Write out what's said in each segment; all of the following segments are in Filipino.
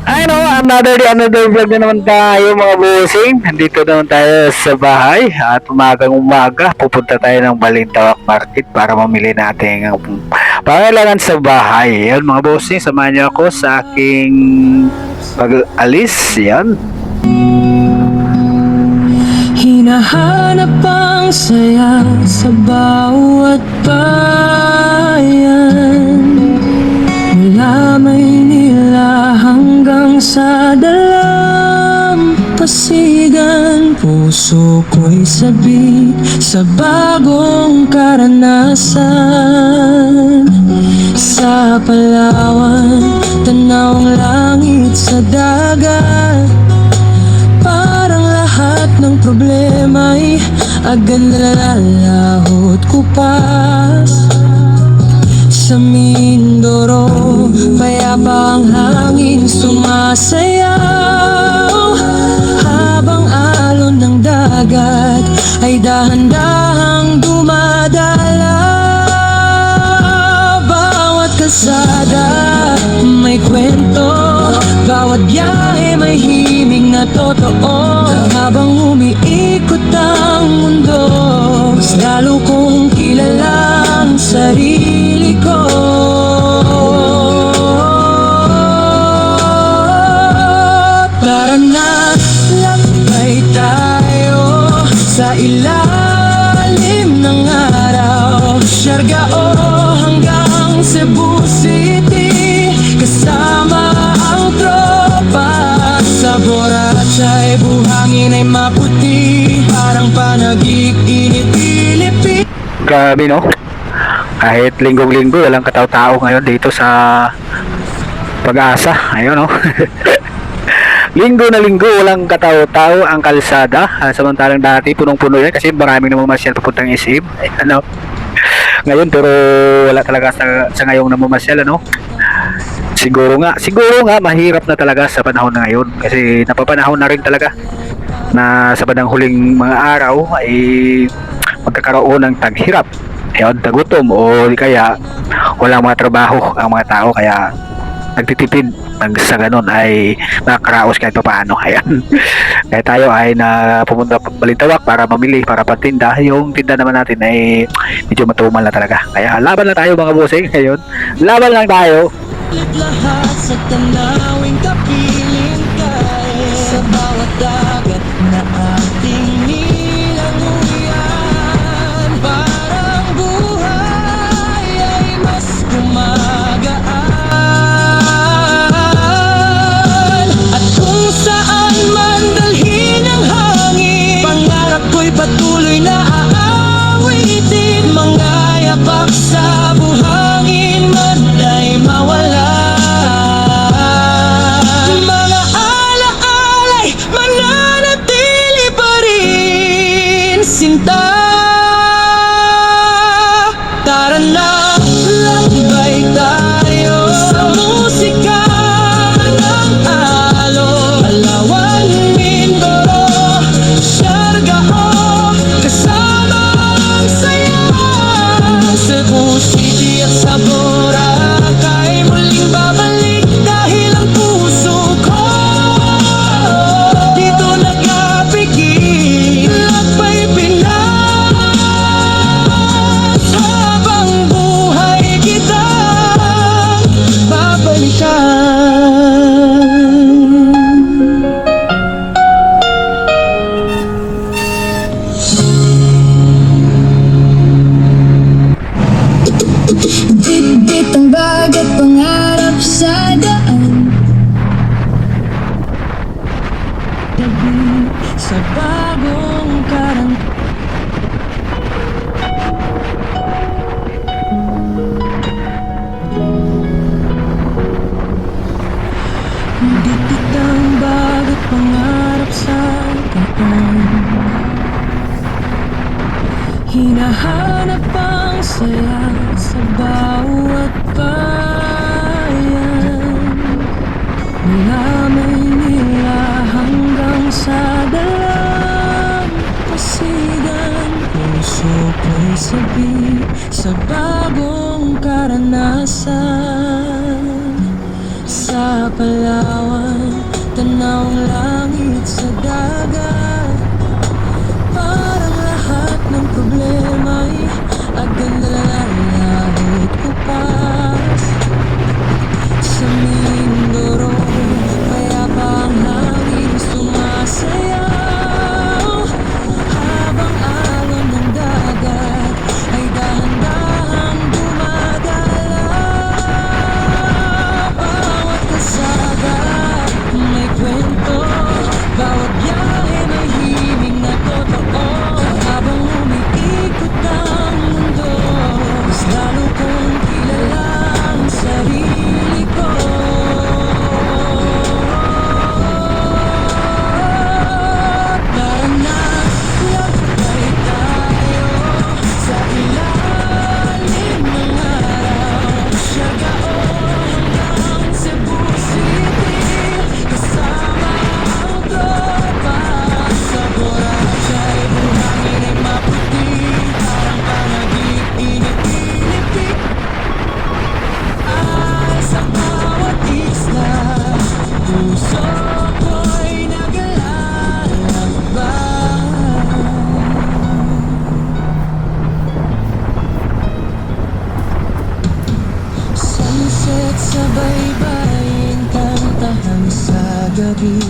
Another vlog na naman tayo mga bossing. Nandito naman tayo sa bahay at umagang umaga pupunta tayo ng Balintawak Market para mamili natin ang pangailangan sa bahay. Yan mga bossing, samahan niyo ako sa aking pag-alis. Yan. Hinahanap ang saya sa bawat bayan, mula Maynila hanggang sa dalampasigan. Puso ko'y sabik sa bagong karanasan. Sa Palawan, tanaw ang langit sa dagat. Parang lahat ng problema'y agad nalalahot kupas. Sa Mindoro, payapa ang hangin sumasayaw, habang alon ng dagat ay dahan-dahang dumadala. Bawat kalsada may kwento, bawat biyahe may himig na totoo. Habang umiikot ang mundo, mas lalo kong kilala ang sarili ko. Tara na, lakbay tayo sa ilalim ng araw, Siargao hanggang Cebu City, kasama ang tropa. Sa Boracay, buhangin ay maputi, parang panag-iinit Pilipin. Grabe no? Kahit linggong-linggo, walang katao-tao ngayon dito sa Pag-asa. Ayun no? Linggo na linggo, walang katao-tao ang kalsada. Samantalang dati, punong-puno yan kasi maraming namamasyal papuntang SM. Ano? Ngayon, pero wala talaga sa ngayong namamasyal, ano? Siguro nga, mahirap na talaga sa panahon na ngayon. Kasi napapanahon na rin talaga na sa bandang huling mga araw ay magkakaroon ng taghirap, tagutom, o di kaya walang mga trabaho ang mga tao, kaya nagtitipid sa ganun ay nakakaraos kahit pa paano. Ayan. Kaya tayo ay pumunta Balintawak para mamili, para patinda. Yung tinda naman natin ay medyo matumal na talaga. Kaya laban lang tayo mga bossing ngayon. Laban lang tayo. Lahat sa tanawing kapiling kaya, sa bawat dagat na ating nilanguyan, parang buhay ay mas gumagaan. At kung saan man dalhin ang hangin, pangarap ko'y patuloy na aawitin. Mga yapak sa buhangin man ay mawala. Mga alaalay mananatili pa rin, sinta. Tara na, lakbay tayo sa musika ng alon, Palawan, Mindoro, Siargao, kasama ang saya. Cebu City at sa Boracay, muling babalik dahil ang puso ko dito nagkapigil. Lakbay Pinas, habang buhay kita babalikan. Bit-bit ang bagat, pangarap sa daan, gabi sa bagong karang. Bit-bit ang bagat, pangarap sa daan, hinahanap ang saya sa bawat bayan, mula Maynila hanggang sa dalampasigan. Puso ko'y sabik sa bagong karanasan. Sa Palawan, Tanawang langit sa dagat, parang lahat ng problema'y agad nalalahit ko pa. Sa Mindoro, payapa ang hangin sumasayaw, habang alon ng dagat ay dahan-dahan gumagalaw. Bawat kalsada may kwento, bawat biyahe may himig na totoo. Habang umiikot ang mundo, mas lalo kong kilala ang sarili ko. Tara na, lakbay tayo sa ilalim ng araw. Siargao hanggang Cebu City, kasama ang tropa. Sa Boracay, buhangin ay maputi, parang panaginip-inip. Ay sa bawat isla, puso ko'y naglalakbay. Sunset sa baybayin, kantahan sa gabi.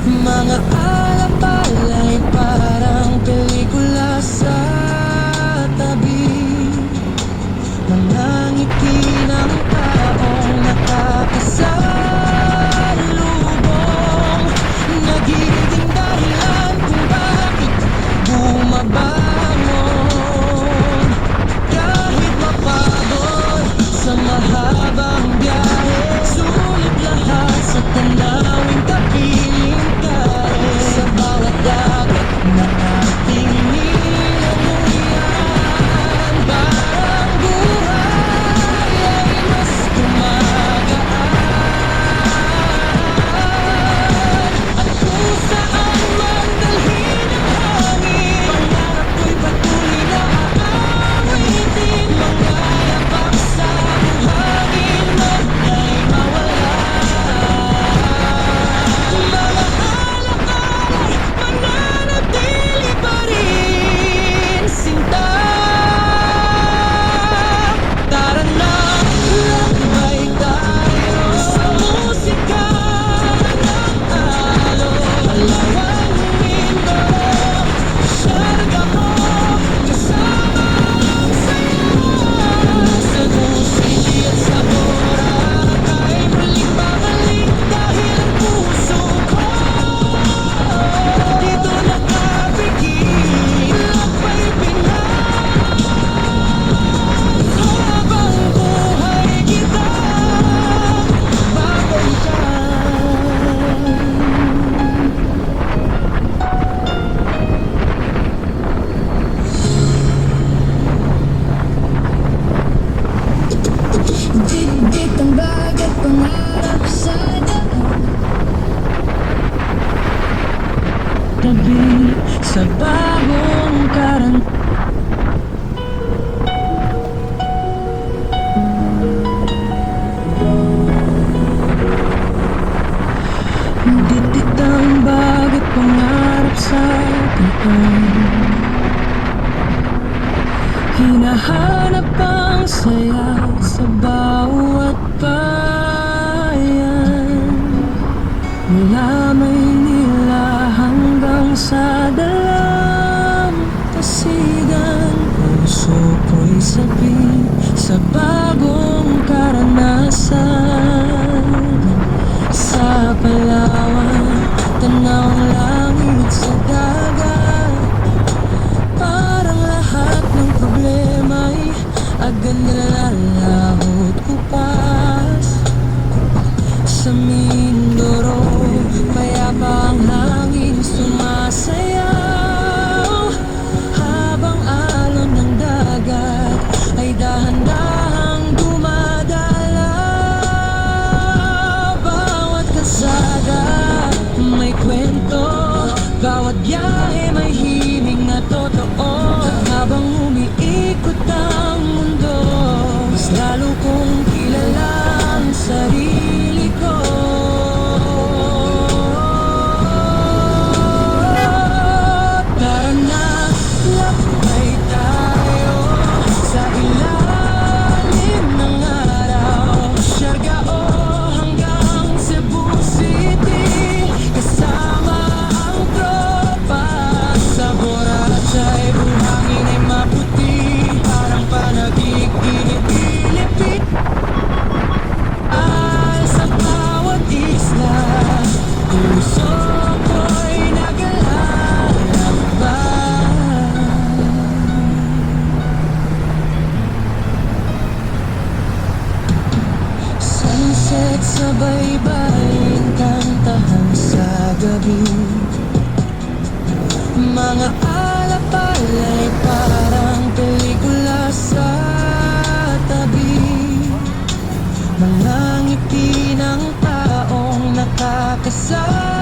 Mga alapala'y parang pelikula sa tabi. Mga ngiti ng taong nakakasalubong, nagiging dahilan kung bakit bumabangon. Kahit mapagod sa mahabang biyahe, sulit lahat sa tanawing kapiling kare. Sa bawat dagat na ating nilamuyan, parang buhay ay mas gumagaan. At kung saan man dalhin ang hangin, pangarap ko'y patuloy na aawitin. Mga yapak sa buhangin, man ay mawala. Mga alakala'y mananatili pa rin, sinta. Tara na, lakbay tayo sa musika ng alon. Palawan, Mindoro, Siargao, kasama ang saya. Cebu City at sa Boracay, muling babalik dahil ang puso ko dito nakapigil. Lakbay Pinas, habang buhay kita babalikan. Dikdik ang bagat, pangarap sa daan, tabi sa bagong karanasan. Dikdik ang bagat, pangarap sa daan, hinahanap ang saya sa bawat bayan. Mula Maynila hanggang sa dalampasigan, puso ko'y sabi sa bagong karanasan. Sa Palawan, tanawang langit sa dagat, parang lahat ng problema'y agad nalalahot ko pas. Sa Mindoro, payapa ang hangin sumasayaw, habang alon ng dagat ay dahan-dahang gumagalaw. baybayin kantahan sa gabi. Mga alapala'y parang pelikula sa tabi. Mga ngiti ng taong nakakasama